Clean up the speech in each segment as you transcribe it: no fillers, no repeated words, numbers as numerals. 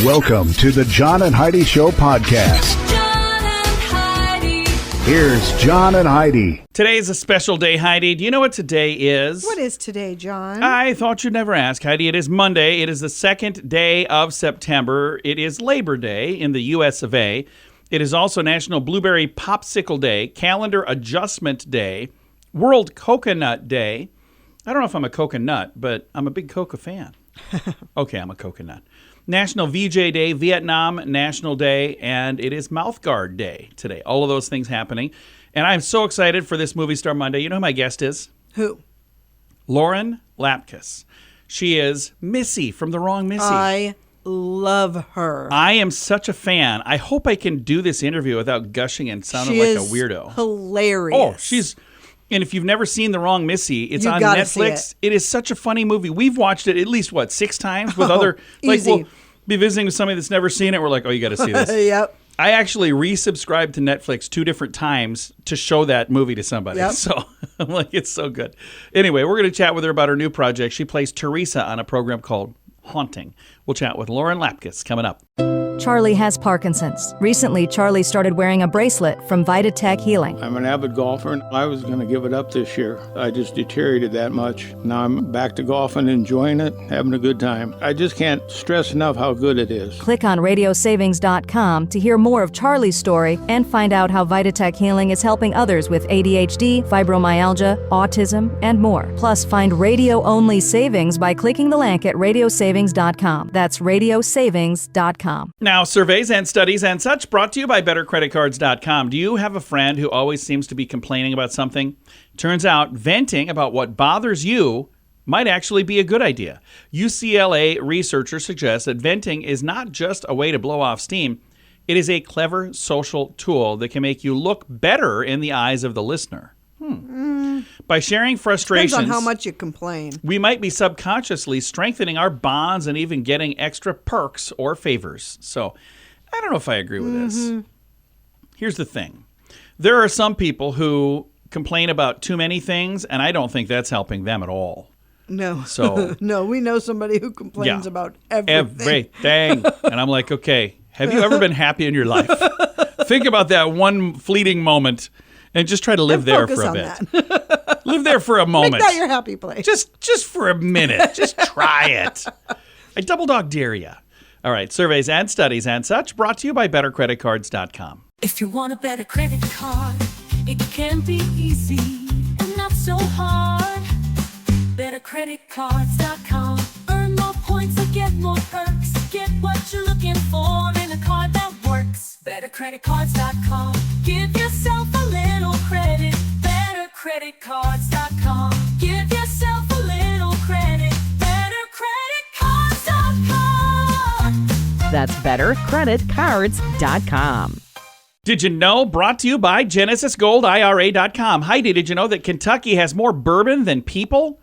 Welcome to the John and Heidi Show podcast. John and Heidi. Here's John and Heidi. Today is a special day, Heidi. Do you know what today is? What is today, John? I thought you'd never ask, Heidi. It is Monday. It is the second day of September. It is Labor Day in the U.S. of A. It is also National Blueberry Popsicle Day, Calendar Adjustment Day, World Coconut Day. I don't know if I'm a coconut, but I'm a big Coca fan. Okay, I'm a coconut. National VJ Day, Vietnam National Day, and it is Mouthguard Day today. All of those things happening. And I'm so excited for this Movie Star Monday. You know who my guest is? Who? Lauren Lapkus. She is Missy from The Wrong Missy. I love her. I am such a fan. I hope I can do this interview without gushing and sounding like a weirdo. Hilarious. Oh, and if you've never seen The Wrong Missy, it's on Netflix. It is such a funny movie. We've watched it at least, 6 times with other, easy. We'll be visiting with somebody that's never seen it. We're like, oh, you got to see this. Yep. I actually resubscribed to Netflix 2 different times to show that movie to somebody. Yep. So I'm like, it's so good. Anyway, we're going to chat with her about her new project. She plays Teresa on a program called Haunting. We'll chat with Lauren Lapkus coming up. Charlie has Parkinson's. Recently, Charlie started wearing a bracelet from VitaTech Healing. I'm an avid golfer, and I was going to give it up this year. I just deteriorated that much. Now I'm back to golfing, enjoying it, having a good time. I just can't stress enough how good it is. Click on radiosavings.com to hear more of Charlie's story and find out how VitaTech Healing is helping others with ADHD, fibromyalgia, autism, and more. Plus, find radio-only savings by clicking the link at radiosavings.com. That's radiosavings.com. Now, surveys and studies and such brought to you by BetterCreditCards.com. Do you have a friend who always seems to be complaining about something? Turns out venting about what bothers you might actually be a good idea. UCLA researchers suggest that venting is not just a way to blow off steam. It is a clever social tool that can make you look better in the eyes of the listener. By sharing frustrations, Depends on how much you complain. we might be subconsciously strengthening our bonds and even getting extra perks or favors. So I don't know if I agree with this. Here's the thing. There are some people who complain about too many things, and I don't think that's helping them at all. No. So No, we know somebody who complains Yeah. about everything. Everything. And I'm like, okay, have you ever been happy in your life? Think about that one fleeting moment and just try to live there Focus for a on bit. that. Live there for a moment. Make that your happy place. Just for a minute. Just try it. I double dog dare you. All right, surveys and studies and such brought to you by BetterCreditCards.com. If you want a better credit card, it can be easy and not so hard. BetterCreditCards.com. Earn more points and get more perks. Get what you're looking for in a card that works. BetterCreditCards.com. Give yourself a little credit. BetterCreditCards.com. Give yourself a little credit. BetterCreditCards.com. That's bettercreditcards.com. Did you know? Brought to you by GenesisGoldIRA.com. Heidi, did you know that Kentucky has more bourbon than people?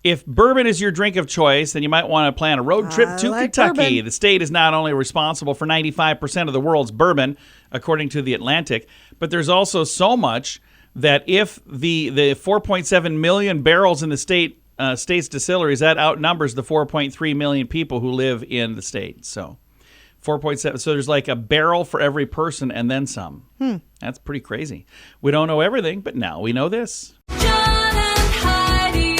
If bourbon is your drink of choice, then you might want to plan a road trip to like Kentucky. bourbon. The state is not only responsible for 95% of the world's bourbon, according to The Atlantic, but there's also so much that if the 4.7 million barrels in the state's distilleries, that outnumbers the 4.3 million people who live in the state. So 4.7. So there's like a barrel for every person and then some. That's pretty crazy. We don't know everything, but now we know this. John and Heidi.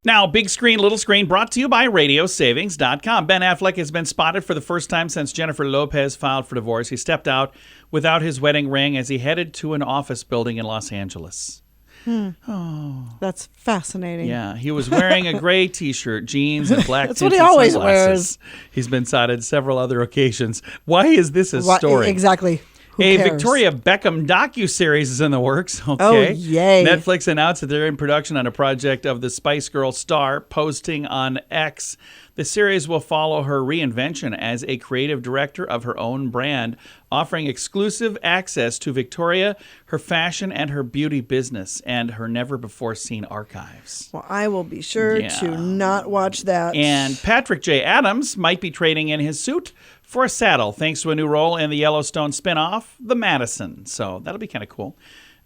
Now, big screen, little screen, brought to you by radiosavings.com. Ben Affleck has been spotted for the first time since Jennifer Lopez filed for divorce. He stepped out without his wedding ring as he headed to an office building in Los Angeles. That's fascinating. Yeah, he was wearing a gray T-shirt, jeans, and black That's what he tinted always sunglasses. He's been spotted several other occasions. Why is this a story? Exactly. Who A cares? Victoria Beckham docuseries is in the works. Okay. Oh, yay. Netflix announced that they're in production on a project of the Spice Girl star, posting on X. The series will follow her reinvention as a creative director of her own brand, offering exclusive access to Victoria, her fashion, and her beauty business, and her never-before-seen archives. Well, I will be sure Yeah. to not watch that. And Patrick J. Adams might be trading in his suit for a saddle, thanks to a new role in the Yellowstone spinoff, The Madison. So that'll be kind of cool.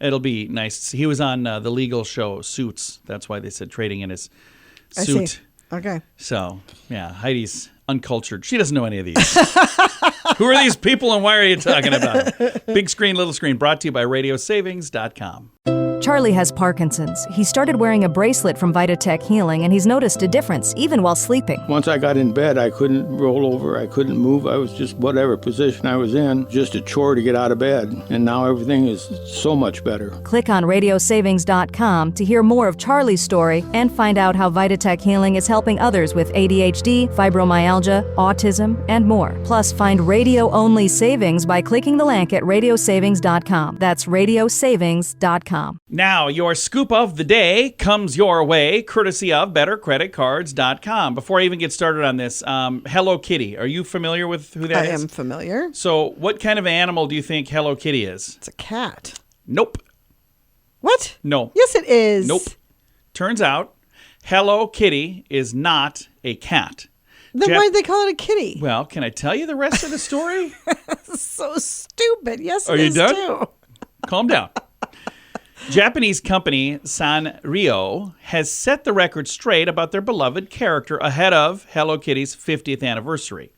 It'll be nice. He was on the legal show Suits. That's why they said trading in his I suit. see. Okay. So, yeah, Heidi's uncultured. She doesn't know any of these. Who are these people and why are you talking about them? Big Screen, Little Screen, brought to you by RadioSavings.com. Charlie has Parkinson's. He started wearing a bracelet from Vitatech Healing, and he's noticed a difference even while sleeping. Once I got in bed, I couldn't roll over. I couldn't move. I was just whatever position I was in, just a chore to get out of bed. And now everything is so much better. Click on RadioSavings.com to hear more of Charlie's story and find out how Vitatech Healing is helping others with ADHD, fibromyalgia, autism, and more. Plus, find radio-only savings by clicking the link at RadioSavings.com. That's RadioSavings.com. Now, your scoop of the day comes your way, courtesy of BetterCreditCards.com. Before I even get started on this, Hello Kitty. Are you familiar with who that is? I am familiar. So, what kind of animal do you think Hello Kitty is? It's a cat. Nope. What? No. Yes, it is. Nope. Turns out, Hello Kitty is not a cat. Then why did they call it a kitty? Well, can I tell you the rest of the story? So stupid. Yes, Are it you is done? too. Calm down. Japanese company Sanrio has set the record straight about their beloved character ahead of Hello Kitty's 50th anniversary.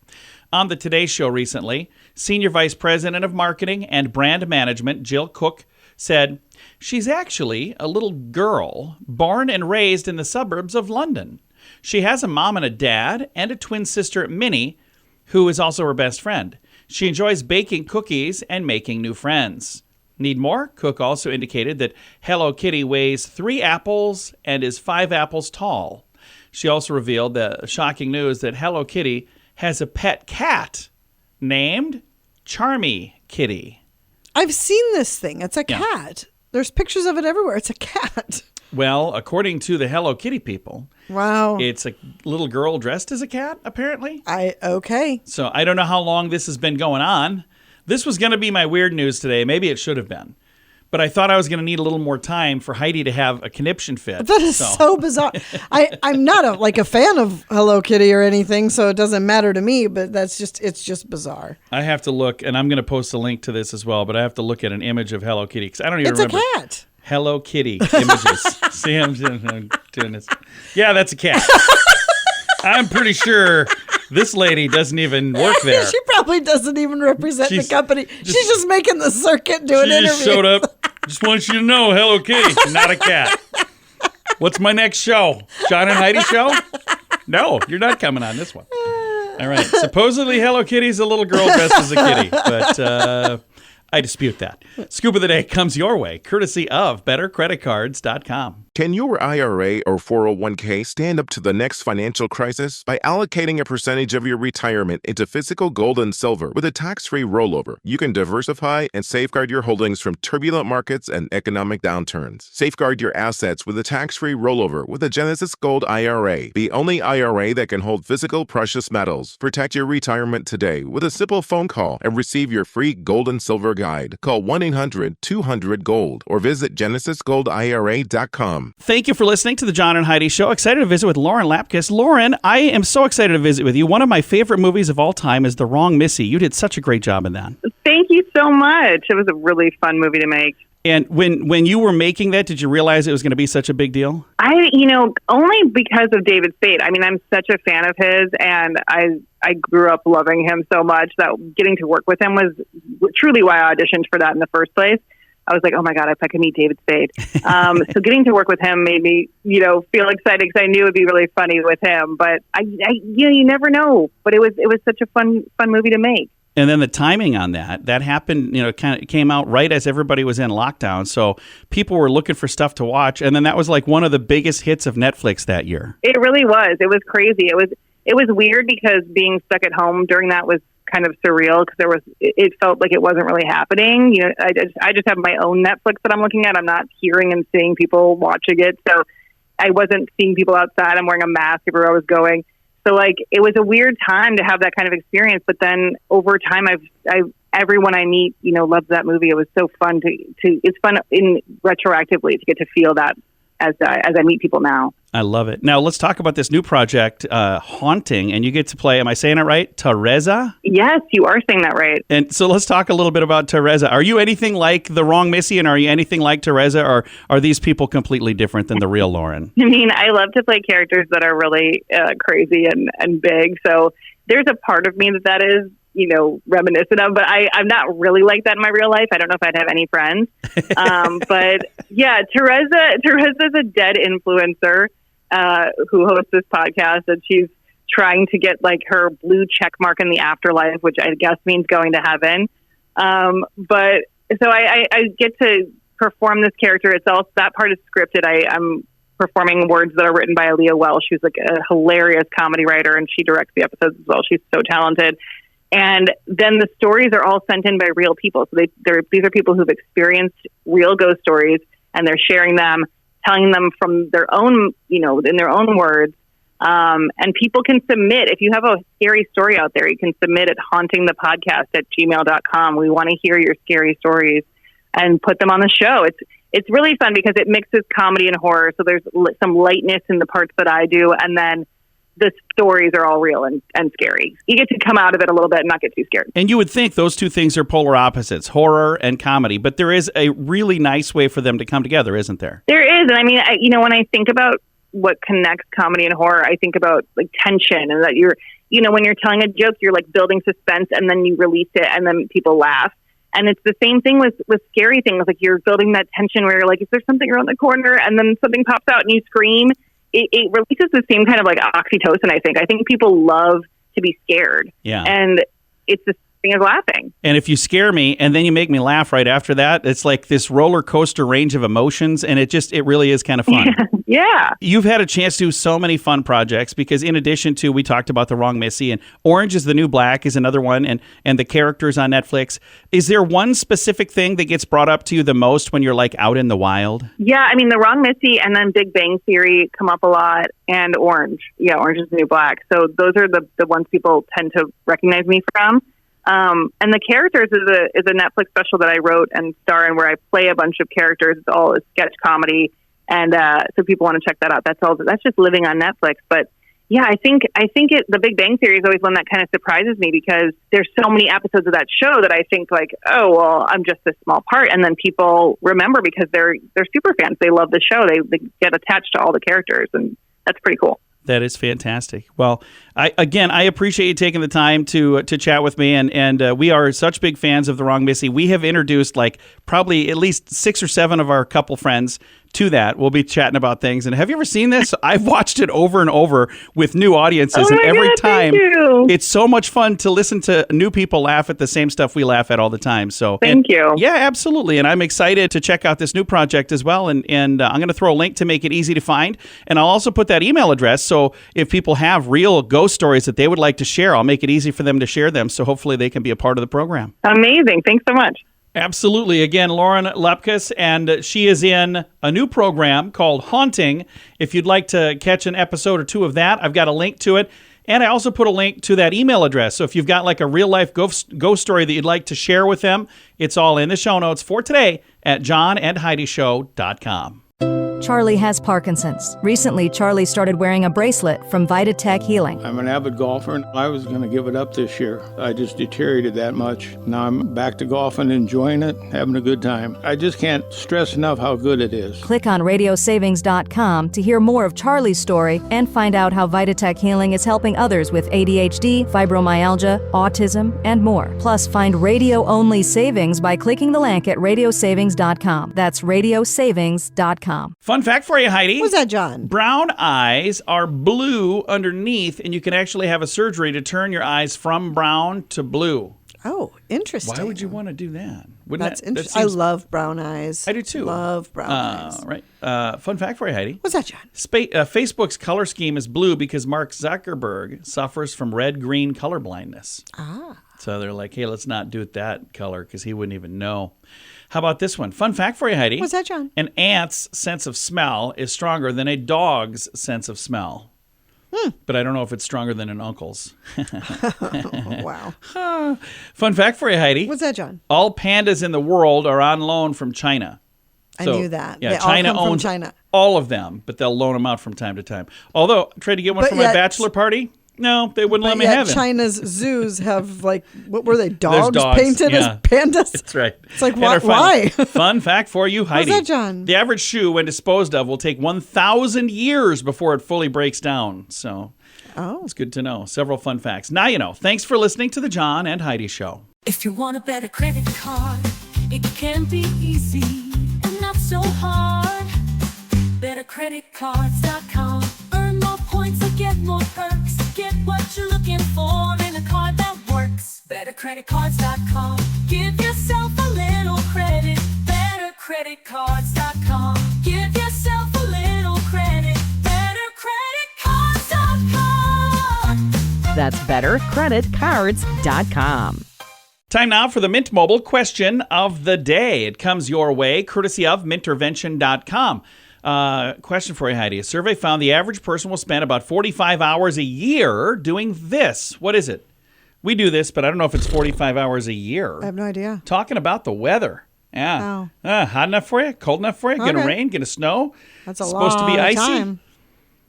On the Today Show recently, Senior Vice President of Marketing and Brand Management Jill Cook said, "She's actually a little girl born and raised in the suburbs of London. She has a mom and a dad and a twin sister, Minnie, who is also her best friend. She enjoys baking cookies and making new friends." Need more? Cook also indicated that Hello Kitty weighs 3 apples and is 5 apples tall. She also revealed the shocking news that Hello Kitty has a pet cat named Charmy Kitty. I've seen this thing. It's a cat. There's pictures of it everywhere. It's a cat. Well, according to the Hello Kitty people, Wow. it's a little girl dressed as a cat, apparently. Okay. So I don't know how long this has been going on. This was going to be my weird news today. Maybe it should have been. But I thought I was going to need a little more time for Heidi to have a conniption fit. That is so bizarre. I'm not a fan of Hello Kitty or anything, so it doesn't matter to me, but it's just bizarre. I have to look, and I'm going to post a link to this as well, but I have to look at an image of Hello Kitty because I don't even remember. It's a cat. Hello Kitty images. See, I'm doing this. Yeah, that's a cat. I'm pretty sure this lady doesn't even work there. She probably doesn't even represent the company. She's just making the circuit doing interviews. interviews. She just showed up. Just want you to know, Hello Kitty, not a cat. What's my next show? John and Heidi show? No, you're not coming on this one. All right. Supposedly Hello Kitty's a little girl dressed as a kitty, but I dispute that. Scoop of the day comes your way, courtesy of BetterCreditCards.com. Can your IRA or 401k stand up to the next financial crisis? By allocating a percentage of your retirement into physical gold and silver with a tax-free rollover, you can diversify and safeguard your holdings from turbulent markets and economic downturns. Safeguard your assets with a tax-free rollover with a Genesis Gold IRA, the only IRA that can hold physical precious metals. Protect your retirement today with a simple phone call and receive your free gold and silver guide. Call 1-800-200-GOLD or visit GenesisGoldIRA.com. Thank you for listening to the John and Heidi Show. Excited to visit with Lauren Lapkus. Lauren, I am so excited to visit with you. One of my favorite movies of all time is The Wrong Missy. You did such a great job in that. Thank you so much. It was a really fun movie to make. And when you were making that, did you realize it was going to be such a big deal? Only because of David Spade. I mean, I'm such a fan of his, and I grew up loving him so much that getting to work with him was truly why I auditioned for that in the first place. I was like, oh my God, if I could meet David Spade. So getting to work with him made me, feel excited because I knew it'd be really funny with him. But you never know. But it was such a fun movie to make. And then the timing on that happened, kind of came out right as everybody was in lockdown. So people were looking for stuff to watch. And then that was like one of the biggest hits of Netflix that year. It really was. It was crazy. It was weird because being stuck at home during that was kind of surreal because it felt like it wasn't really happening. I just have my own Netflix that I'm looking at. I'm not hearing and seeing people watching it. So I wasn't seeing people outside. I'm wearing a mask everywhere I was going. So it was a weird time to have that kind of experience. But then over time, everyone I meet, loves that movie. It was so fun it's fun retroactively to get to feel that as I meet people now. I love it. Now let's talk about this new project, Haunting, and you get to play, am I saying it right, Teresa? Yes, you are saying that right. And so let's talk a little bit about Teresa. Are you anything like the Wrong Missy, and are you anything like Teresa, or are these people completely different than the real Lauren? I mean, I love to play characters that are really crazy and big, so there's a part of me that is, reminiscent of, but I'm not really like that in my real life. I don't know if I'd have any friends. But yeah, Teresa's a dead influencer who hosts this podcast, and she's trying to get like her blue check mark in the afterlife, which I guess means going to heaven. But so I get to perform this character. It's all, that part is scripted. I'm performing words that are written by Aaliyah Welsh. She's like a hilarious comedy writer, and she directs the episodes as well. She's so talented. And then the stories are all sent in by real people. So these are people who've experienced real ghost stories, and they're sharing them, telling them from their own, in their own words. And people can submit. If you have a scary story out there, you can submit at hauntingthepodcast@gmail.com. We want to hear your scary stories and put them on the show. It's really fun because it mixes comedy and horror. So there's some lightness in the parts that I do, and then the stories are all real and scary. You get to come out of it a little bit and not get too scared. And you would think those two things are polar opposites, horror and comedy, but there is a really nice way for them to come together, isn't there? There is. And I mean, when I think about what connects comedy and horror, I think about like tension, and that when you're telling a joke, you're like building suspense, and then you release it and then people laugh. And it's the same thing with scary things. Like you're building that tension where you're like, is there something around the corner? And then something pops out and you scream. It releases the same kind of like oxytocin, I think. I think people love to be scared. Yeah. And it's the thing of laughing. And if you scare me and then you make me laugh right after that, it's like this roller coaster range of emotions, and it really is kind of fun. Yeah. You've had a chance to do so many fun projects because in addition to, we talked about The Wrong Missy, and Orange is the New Black is another one, and the characters on Netflix. Is there one specific thing that gets brought up to you the most when you're like out in the wild? Yeah, I mean, The Wrong Missy and then Big Bang Theory come up a lot, and Orange. Yeah, Orange is the New Black. So those are the ones people tend to recognize me from. And The Characters is a Netflix special that I wrote and star in, where I play a bunch of characters. It's all a sketch comedy. And so people want to check that out. That's just living on Netflix. But yeah, I think The Big Bang Theory is always one that kind of surprises me, because there's so many episodes of that show that I think like, oh, well, I'm just a small part. And then people remember because they're super fans. They love the show. They get attached to all the characters, and that's pretty cool. That is fantastic. Well, I appreciate you taking the time to chat with me, and we are such big fans of The Wrong Missy. We have introduced like probably at least 6 or 7 of our couple friends to that. We'll be chatting about things. And have you ever seen this? I've watched it over and over with new audiences, and every time it's so much fun to listen to new people laugh at the same stuff we laugh at all the time. So thank you. Yeah, absolutely. And I'm excited to check out this new project as well. And I'm going to throw a link to make it easy to find. And I'll also put that email address. So if people have real ghost stories that they would like to share, I'll make it easy for them to share them. So hopefully they can be a part of the program. Amazing. Thanks so much. Absolutely. Again, Lauren Lapkus, and she is in a new program called Haunting. If you'd like to catch an episode or 2 of that, I've got a link to it. And I also put a link to that email address. So if you've got like a real life ghost story that you'd like to share with them, it's all in the show notes for today at johnandheidishow.com. Charlie has Parkinson's. Recently, Charlie started wearing a bracelet from VitaTech Healing. I'm an avid golfer, and I was going to give it up this year. I just deteriorated that much. Now I'm back to golfing, enjoying it, having a good time. I just can't stress enough how good it is. Click on radiosavings.com to hear more of Charlie's story and find out how VitaTech Healing is helping others with ADHD, fibromyalgia, autism, and more. Plus, find radio-only savings by clicking the link at radiosavings.com. That's radiosavings.com. Fun fact for you, Heidi. What's that, John? Brown eyes are blue underneath, and you can actually have a surgery to turn your eyes from brown to blue. Oh, interesting. Why would you want to do that? That's interesting. I love brown eyes. I do too. Love brown eyes. Right. Fun fact for you, Heidi. What's that, John? Facebook's color scheme is blue because Mark Zuckerberg suffers from red-green color blindness. So they're like, hey, let's not do it that color because he wouldn't even know. How about this one? Fun fact for you, Heidi. What's that, John? An ant's sense of smell is stronger than a dog's sense of smell. But I don't know if it's stronger than an uncle's. Wow. Fun fact for you, Heidi. What's that, John? All pandas in the world are on loan from China. I knew that. Yeah, they China all come owns from China. all of them, but they'll loan them out from time to time. Although, I tried to get one for my bachelor party. No, they wouldn't let me have it. China's zoos have, like, what were they, dogs dogs, painted as pandas? That's right. It's like, why? Fun fact for you, Heidi. What's that, John? The average shoe, when disposed of, will take 1,000 years before it fully breaks down. So Oh. It's good to know. Several fun facts. Now you know. Thanks for listening to the John and Heidi Show. If you want a better credit card, it can be easy and not so hard. BetterCreditCards.com. Earn more points or get more perks. Get what you're looking for in a card that works. BetterCreditCards.com. Give yourself a little credit. BetterCreditCards.com. Give yourself a little credit. BetterCreditCards.com. That's bettercreditcards.com. Time now for the Mint Mobile question of the day. It comes your way courtesy of mintervention.com. Question for you, Heidi. A survey found the average person will spend about 45 hours a year doing this. What is it? We do this, but I don't know if it's 45 hours a year. I have no idea. Talking about the weather. Yeah. Hot enough for you? Cold enough for you? Gonna Okay. rain? Gonna snow? That's a supposed to be long icy. time.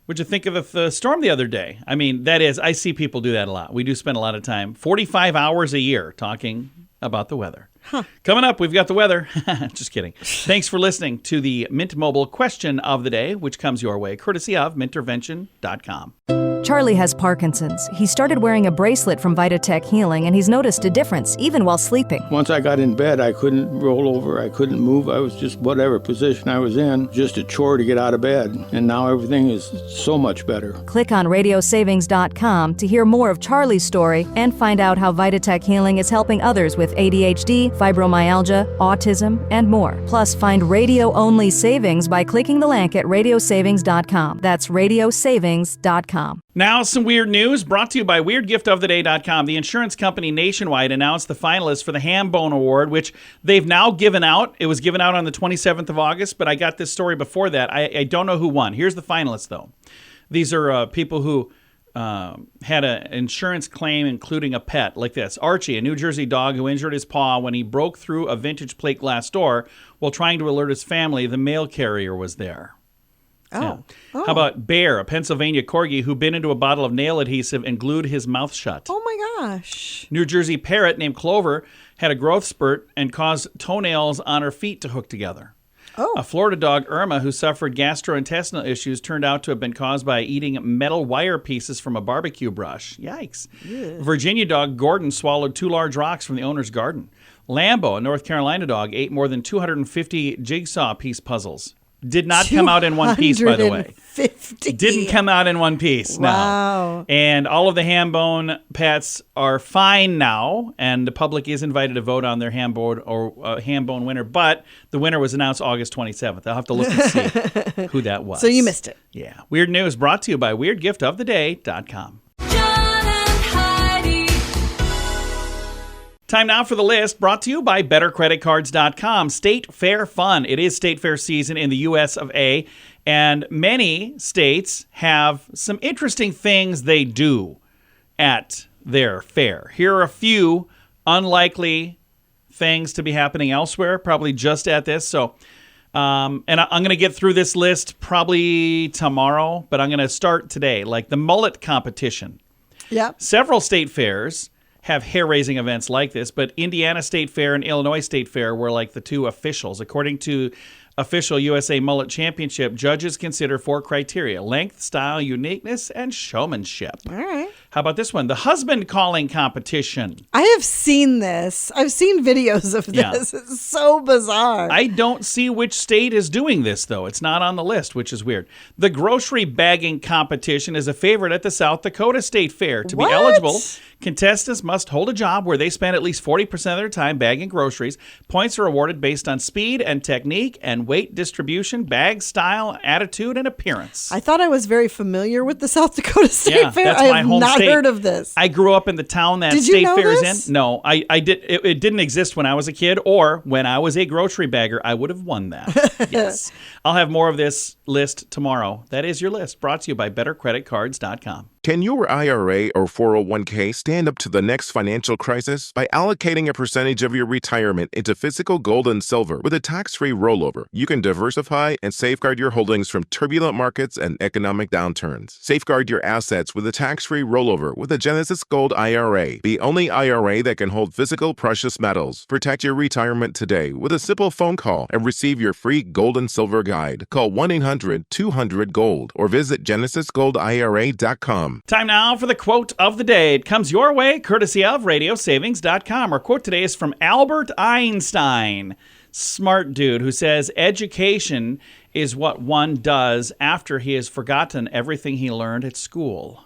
What'd you think of the storm the other day? I mean, that is, I see people do that a lot. We do spend a lot of time, 45 hours a year, talking about the weather. Coming up, we've got the weather. Just kidding. Thanks for listening to the Mint Mobile question of the day, which comes your way courtesy of mintervention.com. Charlie has Parkinson's. He started wearing a bracelet from Vitatech Healing, and he's noticed a difference even while sleeping. Once I got in bed, I couldn't roll over. I couldn't move. I was just whatever position I was in, just a chore to get out of bed. And now everything is so much better. Click on radiosavings.com to hear more of Charlie's story and find out how Vitatech Healing is helping others with ADHD, fibromyalgia, autism, and more. Plus, find radio-only savings by clicking the link at radiosavings.com. That's radiosavings.com. Now, some weird news brought to you by WeirdGiftOfTheDay.com. The insurance company Nationwide announced the finalists for the Ham Bone Award, which they've now given out. It was given out on the 27th of August, but I got this story before that. I don't know who won. Here's the finalists, though. These are people who had an insurance claim including a pet, like this. Archie, a New Jersey dog who injured his paw when he broke through a vintage plate glass door while trying to alert his family the mail carrier was there. Yeah. How about Bear, a Pennsylvania corgi who bit into a bottle of nail adhesive and glued his mouth shut? Oh my gosh. New Jersey parrot named Clover had a growth spurt and caused toenails on her feet to hook together. Oh. A Florida dog, Irma, who suffered gastrointestinal issues, turned out to have been caused by eating metal wire pieces from a barbecue brush. Yikes. Yeah. Virginia dog, Gordon, swallowed 2 large rocks from the owner's garden. Lambo, a North Carolina dog, ate more than 250 jigsaw piece puzzles. Did not come out in one piece, by the way. 250. Didn't come out in one piece, no. Wow. And all of the ham bone pets are fine now, and the public is invited to vote on their ham bone winner. But the winner was announced August 27th. I'll have to look and see who that was. So you missed it. Yeah. Weird news brought to you by WeirdGiftOfTheDay.com. John and Heidi. Time now for the list brought to you by BetterCreditCards.com. State Fair fun. It is State Fair season in the U.S. of A., and many states have some interesting things they do at their fair. Here are a few unlikely things to be happening elsewhere, probably just at this. So, and I'm going to get through this list probably tomorrow, but I'm going to start today, like the mullet competition. Yep. Several state fairs have hair-raising events like this, but Indiana State Fair and Illinois State Fair were like the two officials. According to official USA Mullet Championship, judges consider 4 criteria: length, style, uniqueness, and showmanship. All right. How about this one? The husband calling competition. I have seen this. I've seen videos of this. Yeah. It's so bizarre. I don't see which state is doing this, though. It's not on the list, which is weird. The grocery bagging competition is a favorite at the South Dakota State Fair. To What? be eligible, contestants must hold a job where they spend at least 40% of their time bagging groceries. Points are awarded based on speed and technique and weight distribution, bag style, attitude, and appearance. I thought I was very familiar with the South Dakota State Fair. that's I my have home not state. heard of this. I grew up in the town that Did you state know fair this? is in. No, I did. It didn't exist when I was a kid, or when I was a grocery bagger. I would have won that. Yes. I'll have more of this list tomorrow. That is your list, brought to you by BetterCreditCards.com. Can your IRA or 401k stand up to the next financial crisis? By allocating a percentage of your retirement into physical gold and silver with a tax-free rollover, you can diversify and safeguard your holdings from turbulent markets and economic downturns. Safeguard your assets with a tax-free rollover with a Genesis Gold IRA, the only IRA that can hold physical precious metals. Protect your retirement today with a simple phone call and receive your free gold and silver guide. Call 1-800-200-GOLD or visit GenesisGoldIRA.com. savings.com. Time now for the quote of the day. It comes your way courtesy of radiosavings.com. Our quote today is from Albert Einstein, smart dude, who says, education is what one does after he has forgotten everything he learned at school.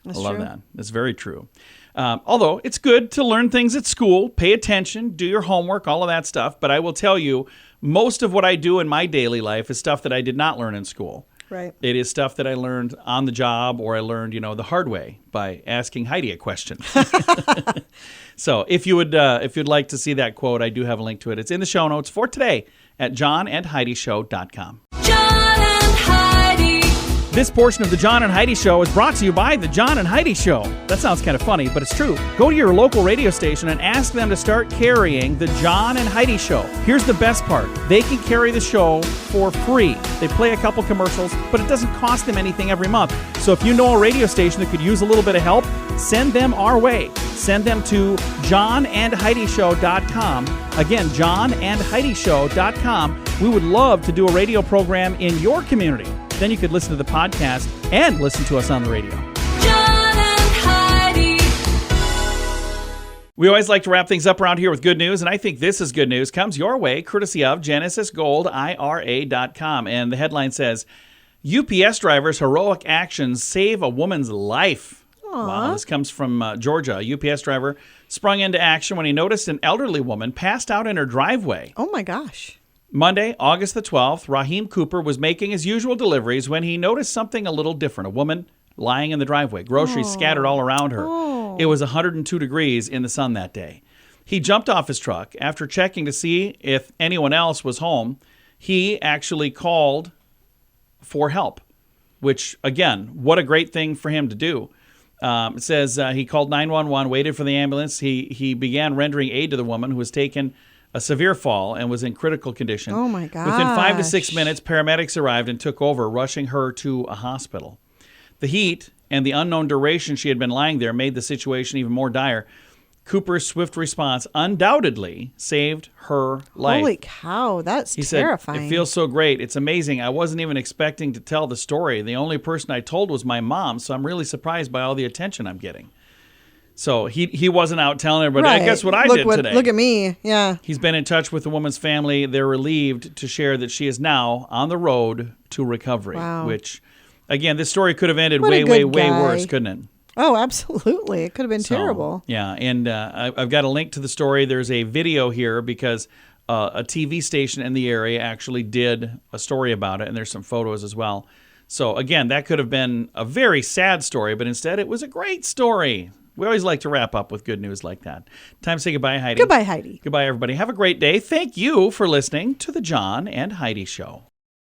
That's I love true. that. That's very true. Although it's good to learn things at school, pay attention, do your homework, all of that stuff. But I will tell you, most of what I do in my daily life is stuff that I did not learn in school. Right. It is stuff that I learned on the job, or I learned, the hard way by asking Heidi a question. So if you'd like to see that quote, I do have a link to it. It's in the show notes for today at johnandheidishow.com. John and Heidi. This portion of the John and Heidi Show is brought to you by the John and Heidi Show. That sounds kind of funny, but it's true. Go to your local radio station and ask them to start carrying the John and Heidi Show. Here's the best part. They can carry the show for free. They play a couple commercials, but it doesn't cost them anything every month. So if you know a radio station that could use a little bit of help, send them our way. Send them to johnandheidishow.com. Again, johnandheidishow.com. We would love to do a radio program in your community. Then you could listen to the podcast and listen to us on the radio. John and Heidi. We always like to wrap things up around here with good news, and I think this is good news. Comes your way courtesy of GenesisGoldIRA.com. And the headline says, UPS driver's heroic actions save a woman's life. Aww. Wow, this comes from Georgia. A UPS driver sprung into action when he noticed an elderly woman passed out in her driveway. Oh, my gosh. Monday, August the 12th, Raheem Cooper was making his usual deliveries when he noticed something a little different. A woman lying in the driveway, groceries scattered all around her. It was 102 degrees in the sun that day. He jumped off his truck. After checking to see if anyone else was home, he actually called for help, which, again, what a great thing for him to do. It says he called 911, waited for the ambulance. He began rendering aid to the woman who was taken a severe fall and was in critical condition. Oh, my gosh. Within 5 to 6 minutes, paramedics arrived and took over, rushing her to a hospital. The heat and the unknown duration she had been lying there made the situation even more dire. Cooper's swift response undoubtedly saved her life. Holy cow, that's He terrifying. said, it feels so great. It's amazing. I wasn't even expecting to tell the story. The only person I told was my mom, so I'm really surprised by all the attention I'm getting. So he wasn't out telling everybody, Right. I guess what I Look did today. Look at me. Yeah. He's been in touch with the woman's family. They're relieved to share that she is now on the road to recovery. Wow. Which, again, this story could have ended What a way good guy. worse, couldn't it? Oh, absolutely. It could have been So, terrible. Yeah, and I've got a link to the story. There's a video here because a TV station in the area actually did a story about it, and there's some photos as well. So, again, that could have been a very sad story, but instead it was a great story. We always like to wrap up with good news like that. Time to say goodbye, Heidi. Goodbye, Heidi. Goodbye, everybody. Have a great day. Thank you for listening to The John and Heidi Show.